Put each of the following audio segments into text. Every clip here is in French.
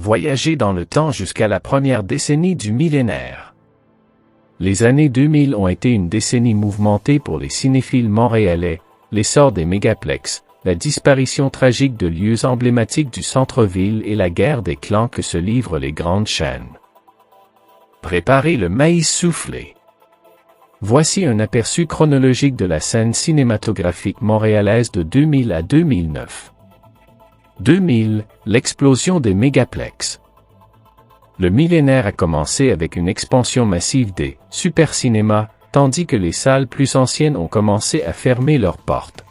Voyager dans le temps jusqu'à la première décennie du millénaire. Les années 2000 ont été une décennie mouvementée pour les cinéphiles montréalais, l'essor des mégaplex, la disparition tragique de lieux emblématiques du centre-ville et la guerre des clans que se livrent les grandes chaînes. Préparez le maïs soufflé. Voici un aperçu chronologique de la scène cinématographique montréalaise de 2000 à 2009. 2000, l'explosion des mégaplex. Le millénaire a commencé avec une expansion massive des supercinémas, tandis que les salles plus anciennes ont commencé à fermer leurs portes.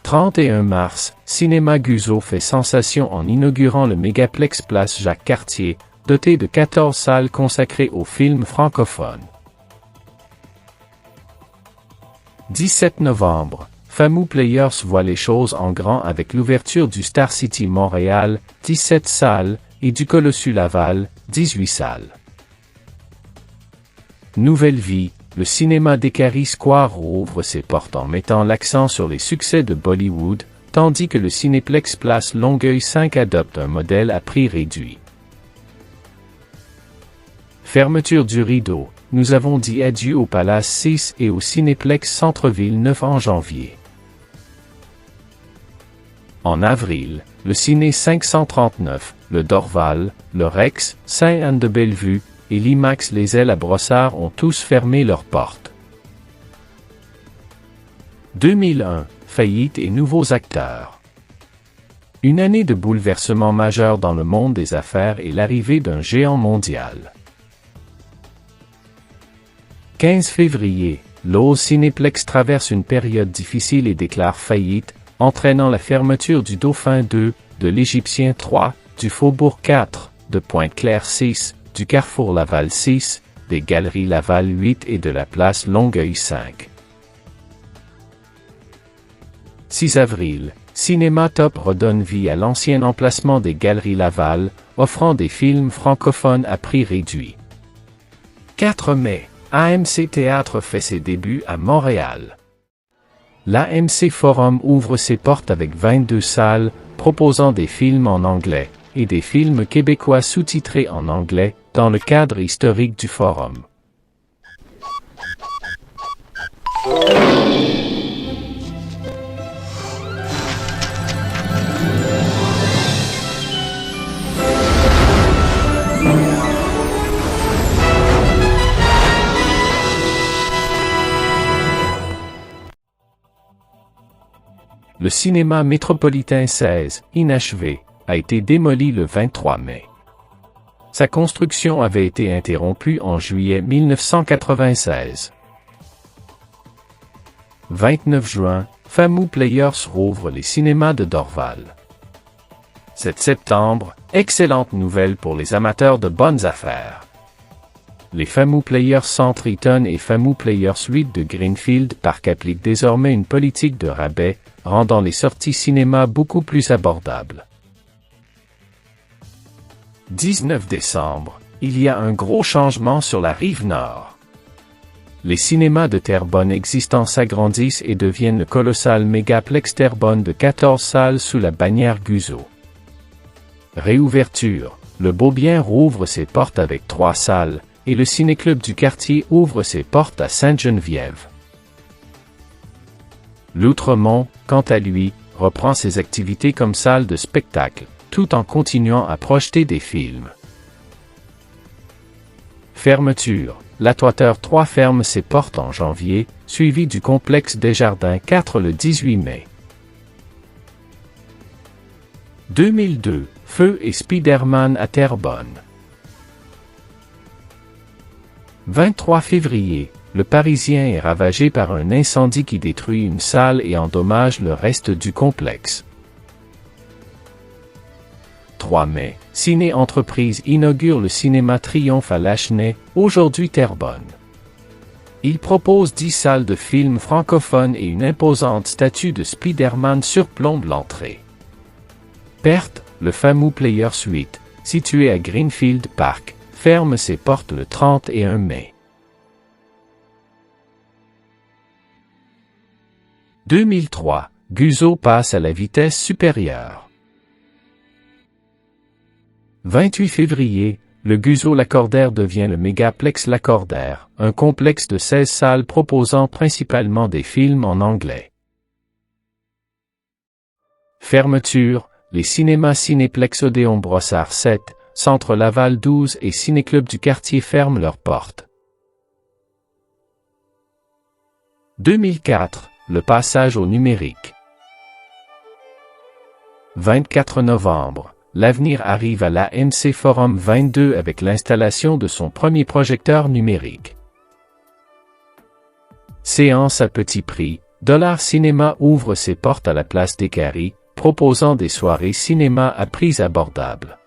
31 mars, Cinéma Guzzo fait sensation en inaugurant le mégaplex Place Jacques-Cartier, doté de 14 salles consacrées aux films francophones. 17 novembre, Famous Players voit les choses en grand avec l'ouverture du Star City Montréal, 17 salles, et du Colossus Laval, 18 salles. Nouvelle vie, le cinéma Décarie Square rouvre ses portes en mettant l'accent sur les succès de Bollywood, tandis que le Cinéplex Place Longueuil 5 adopte un modèle à prix réduit. Fermeture du rideau, nous avons dit adieu au Palace 6 et au Cinéplex Centre-Ville 9 en janvier. En avril, le Ciné 539, le Dorval, le Rex, Sainte-Anne-de-Bellevue et l'IMAX Les Ailes à Brossard ont tous fermé leurs portes. 2001, faillite et nouveaux acteurs. Une année de bouleversements majeurs dans le monde des affaires et l'arrivée d'un géant mondial. 15 février, l'Ose Cinéplex traverse une période difficile et déclare faillite, entraînant la fermeture du Dauphin 2, de l'Égyptien 3, du Faubourg 4, de Pointe-Claire 6, du Carrefour Laval 6, des Galeries Laval 8 et de la Place Longueuil 5. 6 avril, Cinéma Top redonne vie à l'ancien emplacement des Galeries Laval, offrant des films francophones à prix réduit. 4 mai, AMC Théâtre fait ses débuts à Montréal. L'AMC Forum ouvre ses portes avec 22 salles, proposant des films en anglais, et des films québécois sous-titrés en anglais, dans le cadre historique du Forum. Le cinéma métropolitain 16, inachevé, a été démoli le 23 mai. Sa construction avait été interrompue en juillet 1996. 29 juin, Famous Players rouvre les cinémas de Dorval. 7 septembre, excellente nouvelle pour les amateurs de bonnes affaires. Les Famous Players Centre Eaton et Famous Players Suite de Greenfield Park appliquent désormais une politique de rabais, rendant les sorties cinéma beaucoup plus abordables. 19 décembre, il y a un gros changement sur la rive nord. Les cinémas de Terrebonne existants s'agrandissent et deviennent le colossal Mégaplex Terrebonne de 14 salles sous la bannière Guzzo. Réouverture, le Beaubien rouvre ses portes avec 3 salles, et le Ciné-Club du quartier ouvre ses portes à Sainte-Geneviève. L'Outremont, quant à lui, reprend ses activités comme salle de spectacle, tout en continuant à projeter des films. Fermeture, l'Atoiteur 3 ferme ses portes en janvier, suivi du complexe Desjardins 4 le 18 mai. 2002, Feu et Spider-Man à Terrebonne. 23 février, le Parisien est ravagé par un incendie qui détruit une salle et endommage le reste du complexe. 3 mai, Ciné Entreprise inaugure le cinéma Triomphe à Lachenay, aujourd'hui Terrebonne. Il propose 10 salles de films francophones et une imposante statue de Spider-Man surplombe l'entrée. Perte, le Famous Player Suite, situé à Greenfield Park, ferme ses portes le 31 mai. 2003, Guzzo passe à la vitesse supérieure. 28 février, le Guzzo Lacordaire devient le Mégaplex Lacordaire, un complexe de 16 salles proposant principalement des films en anglais. Fermeture, les cinémas Cinéplex Odéon Brossard 7, Centre Laval 12 et Cinéclub du quartier ferment leurs portes. 2004, le passage au numérique. 24 novembre, l'avenir arrive à l'AMC Forum 22 avec l'installation de son premier projecteur numérique. Séance à petit prix, Dollar Cinéma ouvre ses portes à la place des Caries, proposant des soirées cinéma à prix abordable.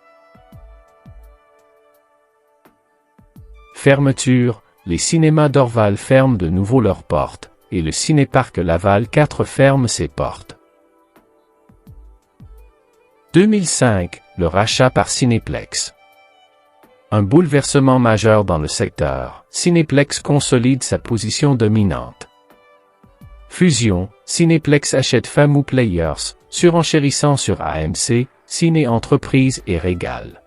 Fermeture, les cinémas d'Orval ferment de nouveau leurs portes, et le Cinéparc Laval 4 ferme ses portes. 2005, le rachat par Cinéplex. Un bouleversement majeur dans le secteur, Cinéplex consolide sa position dominante. Fusion, Cinéplex achète Famou Players, surenchérissant sur AMC, Ciné Entreprise et Régal.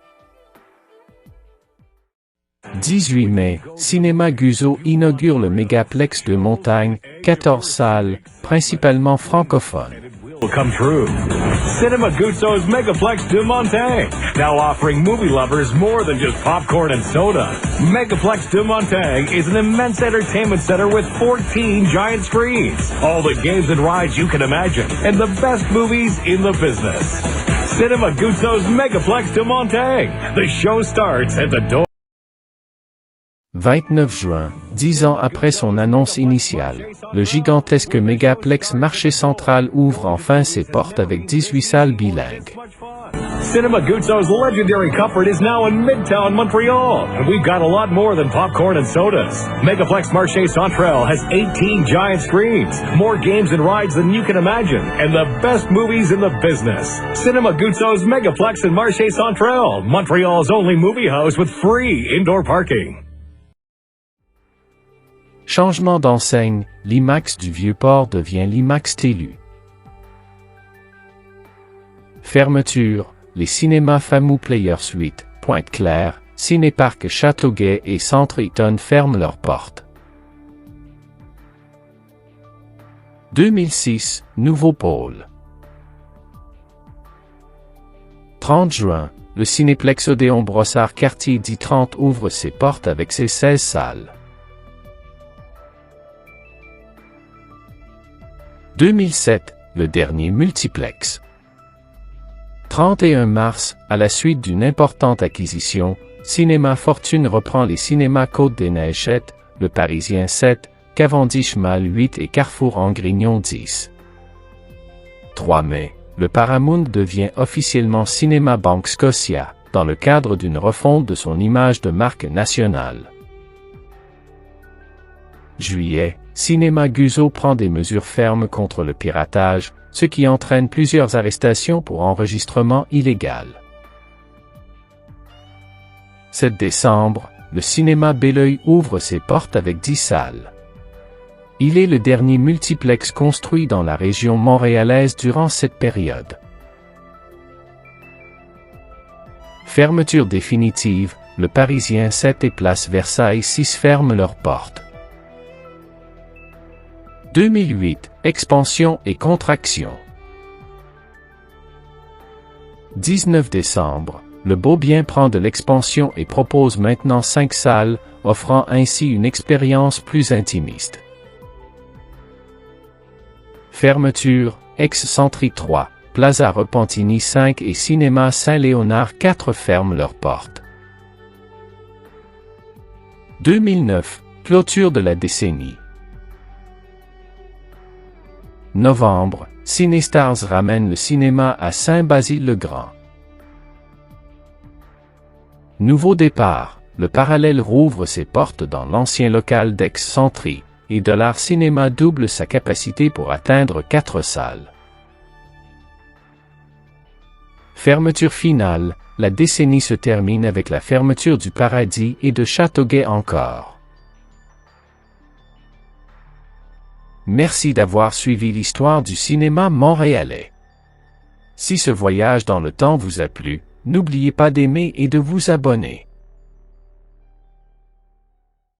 18 mai, Cinéma Guzzo inaugure le Mégaplex de Montagne, 14 salles, principalement francophones. Will come true. Cinema Guzzo's Megaplex de Montagne, now offering movie lovers more than just popcorn and soda. Megaplex de Montagne is an immense entertainment center with 14 giant screens, all the games and rides you can imagine, and the best movies in the business. Cinema Guzzo's Megaplex de Montagne. The show starts at the door. 29 juin, 10 ans après son annonce initiale, le gigantesque Mégaplex Marché Central ouvre enfin ses portes avec 18 salles bilingues. Cinema Guzzo's legendary comfort is now in Midtown Montreal, and we've got a lot more than popcorn and sodas. Megaplex Marché Central has 18 giant screens, more games and rides than you can imagine, and the best movies in the business. Cinema Guzzo's Megaplex in Marché Central, Montreal's only movie house with free indoor parking. Changement d'enseigne, l'IMAX du Vieux-Port devient l'IMAX Télu. Fermeture, les cinémas Famou Players 8, Pointe-Claire, Cinéparc Châteauguay et Centre Eaton ferment leurs portes. 2006, nouveau pôle. 30 juin, le Cinéplex Odéon Brossard Quartier dit 30 ouvre ses portes avec ses 16 salles. 2007, le dernier multiplex. 31 mars, à la suite d'une importante acquisition, Cinéma Fortune reprend les cinémas Côte-des-Neiges 7, Le Parisien 7, Cavendish Mall 8 et Carrefour Angrignon 10. 3 mai, le Paramount devient officiellement Cinéma Banque Scotia, dans le cadre d'une refonte de son image de marque nationale. Juillet, Cinéma Guzzo prend des mesures fermes contre le piratage, ce qui entraîne plusieurs arrestations pour enregistrement illégal. 7 décembre, le cinéma Belleuil ouvre ses portes avec 10 salles. Il est le dernier multiplex construit dans la région montréalaise durant cette période. Fermeture définitive, le Parisien 7 et Place Versailles 6 ferment leurs portes. 2008, expansion et contraction. 19 décembre, le Beaubien prend de l'expansion et propose maintenant 5 salles, offrant ainsi une expérience plus intimiste. Fermeture, Ex-Centri 3, Plaza Repentigny 5 et Cinéma Saint-Léonard 4 ferment leurs portes. 2009, clôture de la décennie. Novembre, Cinestars ramène le cinéma à Saint-Basile-le-Grand. Nouveau départ, le Parallèle rouvre ses portes dans l'ancien local d'Ex-Centri, et Dollar Cinéma double sa capacité pour atteindre 4 salles. Fermeture finale, la décennie se termine avec la fermeture du Paradis et de Châteauguay encore. Merci d'avoir suivi l'histoire du cinéma montréalais. Si ce voyage dans le temps vous a plu, N'oubliez pas d'aimer et de vous abonner.